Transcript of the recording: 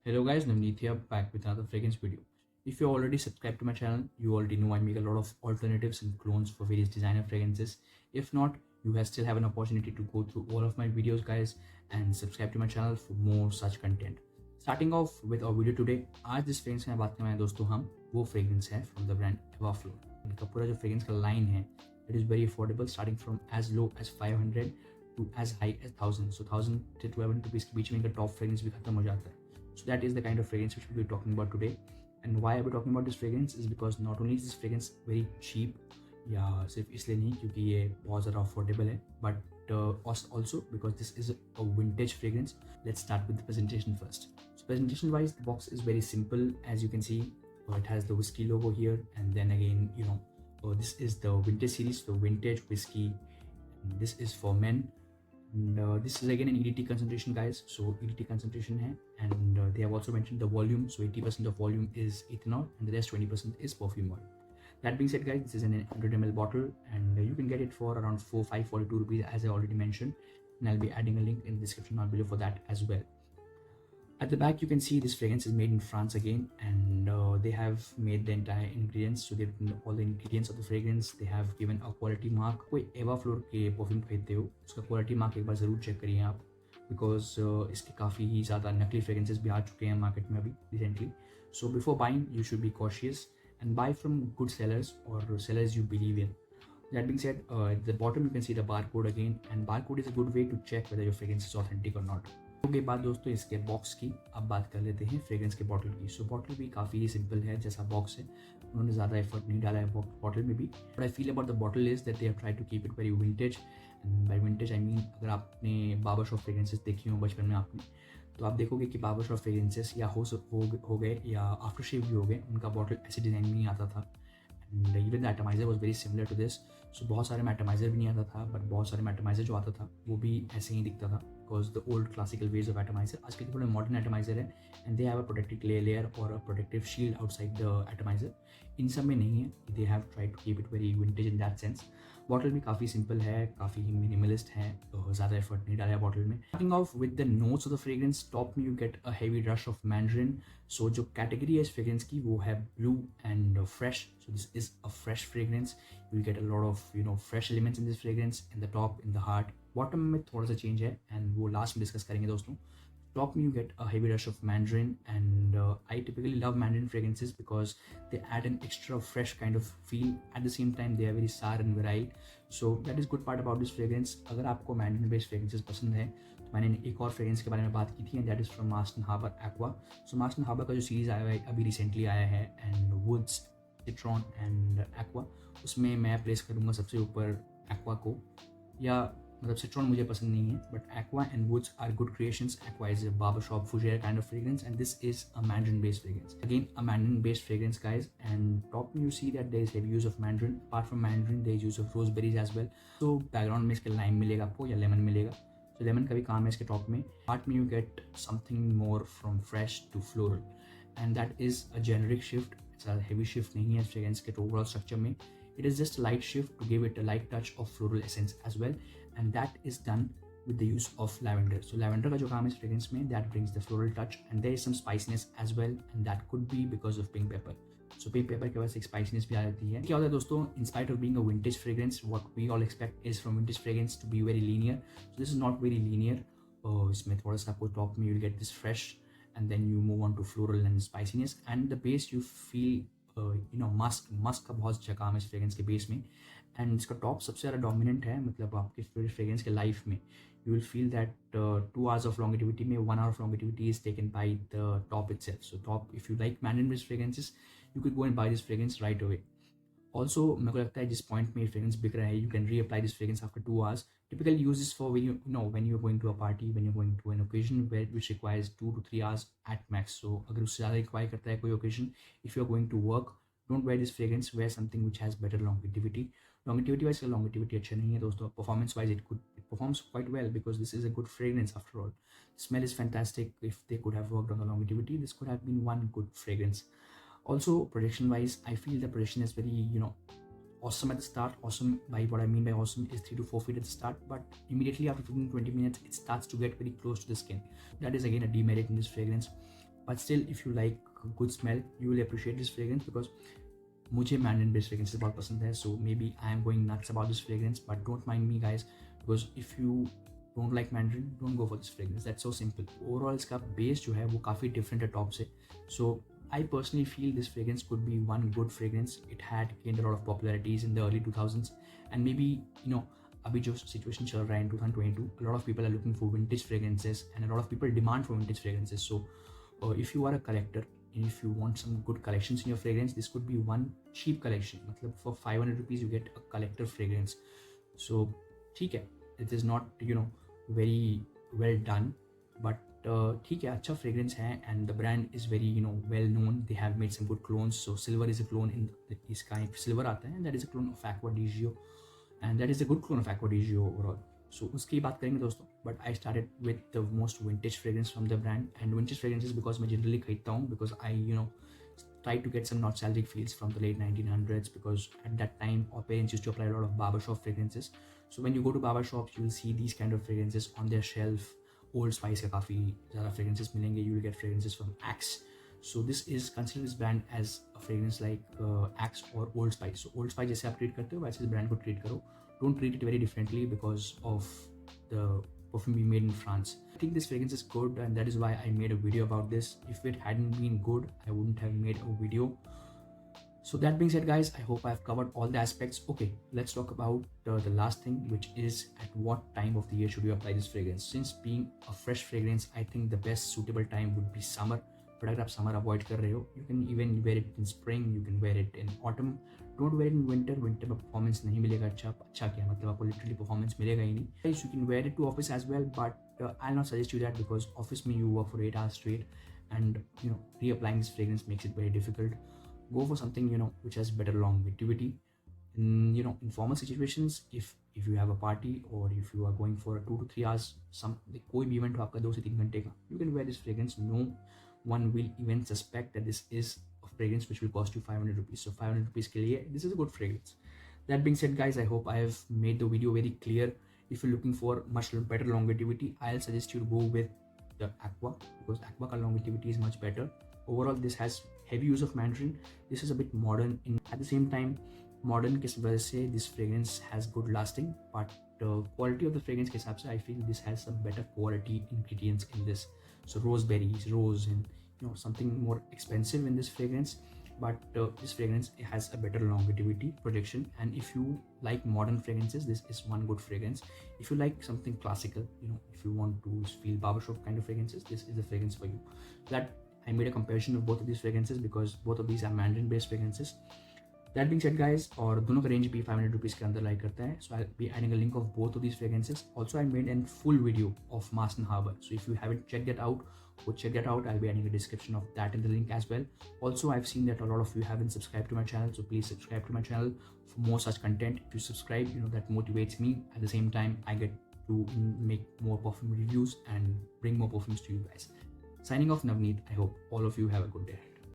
Hello guys, Navneet here, back with another fragrance video. If you're already subscribed to my channel, you already know I make a lot of alternatives and clones for various designer fragrances. If not, you still have an opportunity to go through all of my videos guys and subscribe to my channel for more such content. Starting off with our video today, आज जिस fragrance में बात करने वाले हैं दोस्तों हम वो फ्रेग्रेंस है from the brand Evaflor. इनका पूरा जो फ्रेग्रेंस का लाइन है it is very affordable, starting from as low as 500 to as high as 1000. So 1000 से 1200 रुपीज़ के बीच में इनका टॉप फ्रेग्रेंस भी खत्म हो जाता है. So that is the kind of fragrance which we'll be talking about today. And why are we talking about this fragrance is because not only is this fragrance very cheap, या सिर्फ इसलिए नहीं क्योंकि ये बहुत ज़्यादा अफोर्डेबल है, but also because this is a vintage fragrance. Let's start with the presentation first. So presentation wise, the box is very simple. As you can see, it has the whiskey logo here, and then again, this is the vintage series, so vintage whiskey. And this is for men. And this is again an EDT concentration guys, so EDT concentration hai, and they have also mentioned the volume, so 80% of volume is ethanol and the rest 20% is perfume oil. That being said guys, this is an 100 ml bottle and you can get it for around 542 rupees as I already mentioned, and I'll be adding a link in the description down below for that as well. At the back you can see this fragrance is made in France again, and they have made the entire ingredients, so they've written all the ingredients of the fragrance. They have given a quality mark. कोई Evaflor के perfume खरीदते हो उसका quality mark एक बार ज़रूर check करिए आप, because इसके काफ़ी ही ज़्यादा नकली फ्रेग्रेंसेस भी आ चुके हैं मार्केट में अभी recently. So before buying you should be cautious and buy from good sellers or sellers you believe in. That being said, at the bottom you can see the barcode again, and barcode is a good way to check whether your fragrance is authentic or not. Okay बात दोस्तों इसके box की, अब बात कर लेते हैं fragrance के बॉटल की. सो बॉटल भी काफ़ी सिंपल है, जैसा बॉक्स है उन्होंने ज़्यादा एफर्ट नहीं डाला है बॉटल में भी. But I feel about the bottle is that they have try to keep it very vintage. And by vintage I mean, अगर आपने बार्बर शॉप फ्रेग्रेंसेस देखी हो बचपन में आपने, तो आप देखोगे कि बार्बर शॉप फ्रेग्रेंसेस या हो गए या आफ्टर शेव भी हो गए, उनका बॉटल ऐसे डिज़ाइन में नहीं आता था. And even the atomiser was very similar to this. So बहुत सारे में एटमाइजर भी नहीं आता था, बट बहुत सारे में एटमाइजर जो आता था वो भी ऐसे ही दिखता था, because the old classical ways of atomiser. आज के थोड़े मॉडर्न एटमाइजर है and they have a protective layer और a protective shield outside the atomiser. इन सब में नहीं है, they have try to keep it very vintage in that sense. Bottle भी काफ़ी सिंपल है, काफ़ी मिनिमलिस्ट है, ज़्यादा एफर्ट नहीं डाला है बॉटल में. Starting off with the notes of the fragrance, top में you get a heavy rush of mandarin. So जो कैटेगरी है इस फ्रेग्रेंस की वो है blue and fresh. So this is a fresh fragrance. You will get a lot of fresh elements in this fragrance, in the top, in the heart. Bottom में थोड़ा सा change है एंड वो लास्ट में discuss करेंगे दोस्तों. Top you get a heavy rush of mandarin, and I typically love mandarin fragrances because they add an extra fresh kind of feel. At the same time they are very sour and virile, so that is good part about this fragrance. अगर आपको mandarin based fragrances पसंद है तो मैंने एक और fragrance के बारे में बात की थी, and that is from Marson Harbour aqua. So Marson Harbour का जो सीरीज आया है अभी रिसेंटली आया है, and woods, citron and aqua, उसमें मैं प्लेस करूँगा सबसे ऊपर एक्वा को. या मतलब सिट्रॉन मुझे पसंद नहीं है, but aqua and woods are good creations. Aqua is a barber shop fougère kind of fragrance, and this is a mandarin based fragrance. Again a mandarin based fragrance guys, and top में you see that there is heavy use of mandarin. Apart from mandarin there is use of roseberries as well. तो background में इसके lime मिलेगा आपको या lemon मिलेगा. तो lemon का भी काम है इसके टॉप में. पार्ट में you get something more from fresh to floral, and that is a generic shift. ऐसा हैवी शिफ्ट नहीं है फ्रेग्रेंस के ओवरऑल स्ट्रक्चर में. It is just a light shift to give it a light touch of floral essence as well, and that is done with the use of lavender. So lavender का जो काम है इस fragrance में, that brings the floral touch, and there is some spiciness as well, and that could be because of pink pepper. So pink pepper की वजह से एक spiciness भी आ जाती है. क्या होता है दोस्तों, in spite of being a vintage fragrance, what we all expect is from vintage fragrance to be very linear. So this is not very linear. इसमें थोड़ा सा आपको top में you will get this fresh, and then you move on to floral and spiciness, and the base you feel Musk का बहुत अच्छा काम है इस फ्रेग्रेंस के बेस में. एंड इसका टॉप सबसे ज़्यादा डोमिनेंट है, मतलब आपके फ्रेग्रेंस के लाइफ में you will feel that 2 hours of longevity में 1 hour of longevity is taken by the top itself. So top, if you like mandarin based fragrances, you can go and buy this fragrance right away. Also मेरे को लगता है जिस point में fragrance बिक रहा है, you can reapply this fragrance after 2 hours. Typically use this for when you're going to a party, when you're going to an occasion which requires 2 to 3 hours at max. So अगर उससे ज़्यादा require करता है कोई occasion, if you're going to work, don't wear this fragrance, wear something which has better longevity. Longevity wise longevity अच्छा नहीं है दोस्तों. Performance wise it performs quite well because this is a good fragrance after all. Smell is fantastic. If they could have worked on the longevity, this could have been one good fragrance. Also projection wise, I feel the projection is very awesome at the start. Awesome, by what I mean by awesome is 3 to 4 feet at the start, but immediately after 15 to 20 minutes it starts to get very close to the skin. That is again a demerit in this fragrance. but still if you like a good smell, you will appreciate this fragrance, because मुझे Mandarin based fragrances बहुत पसंद है. So maybe I am going nuts about this fragrance, but don't mind me guys, because if you don't like Mandarin, don't go for this fragrance. That's so simple. Overall इसका base जो है वो काफ़ी different है top से. So I personally feel this fragrance could be one good fragrance. It had gained a lot of popularities in the early 2000s, and maybe अभी जो situation चल रहा है in 2022, a lot of people are looking for vintage fragrances and a lot of people demand for vintage fragrances. So if you are a collector and if you want some good collections in your fragrance, this could be one cheap collection. मतलब for 500 rupees you get a collector fragrance. So ठीक है, it is not very well done, but ठीक है, अच्छा fragrance है, and the brand is very well known. They have made some good clones. So Silver is a clone in इसका Silver आता है, and that is a clone of Aqua di Gio, and that is a good clone of Aqua di Gio overall. So उसकी बात करेंगे दोस्तों, but I started with the most vintage fragrance from the brand, and vintage fragrances because मैं generally खरीदता हूँ, because I try to get some nostalgic feels from the late 1900s, because at that time our parents used to apply a lot of barbershop fragrances. So when you go to barbershops, you will see these kind of fragrances on their shelf. Old Spice का काफ़ी ज़्यादा fragrances मिलेंगे. You will get fragrances from Axe. So this is consider this brand as a fragrance like Axe or Old Spice. So Old Spice जैसे आप treat करते हो वैसे इस brand को treat करो. Don't treat it very differently because of the perfume being made in France. I think this fragrance is good, and that is why I made a video about this. If it hadn't been good, I wouldn't have made a video. So that being said guys, I hope I've covered all the aspects. Okay, let's talk about the last thing, which is at what time of the year should you apply this fragrance. Since being a fresh fragrance, I think the best suitable time would be summer. But अगर आप summer avoid कर रहे हो, you can even wear it in spring, you can wear it in autumn. Don't wear it in winter. Winter में performance नहीं मिलेगा. अच्छा क्या मतलब आपको literally performance मिलेगा ही नहीं. Guys, you can wear it to office as well, but I'll not suggest you that, because office में you work for 8 hours straight, and reapplying this fragrance makes it very difficult. Go for something which has better longevity. In formal situations, if you have a party or if you are going for 2 to 3 hours, कोई भी event हो आपका 2 से 3 घंटे का, you can wear this fragrance. No one will even suspect that this is a fragrance which will cost you 500 rupees. So 500 rupees के लिए this is a good fragrance. That being said guys, I hope I have made the video very clear. If you're looking for much better longevity, I'll suggest you to go with the Aqua, because Aqua का longevity is much better. Overall this has heavy use of Mandarin. This is a bit modern at the same time. Modern के वजह से this fragrance has good lasting, but quality of the fragrance के हिसाब से I feel this has some better quality ingredients in this. So roseberries, rose, and something more expensive in this fragrance, but this fragrance has a better longevity projection. And if you like modern fragrances, this is one good fragrance. If you like something classical, if you want to feel barbershop kind of fragrances, this is the fragrance for you. That I made a comparison of both of these fragrances because both of these are Mandarin based fragrances. That being said guys, और दोनों का range भी 500 rupees के अंदर like करता है. So I'll be adding a link of both of these fragrances. Also I made a full video of Marston Harbor. So if you haven't checked that out, go check that out. I'll be adding a description of that in the link as well. Also I've seen that a lot of you haven't subscribed to my channel, so please subscribe to my channel for more such content. If you subscribe, that motivates me. At the same time, I get to make more perfume reviews and bring more perfumes to you guys. Signing off, Navneet. I hope all of you have a good day.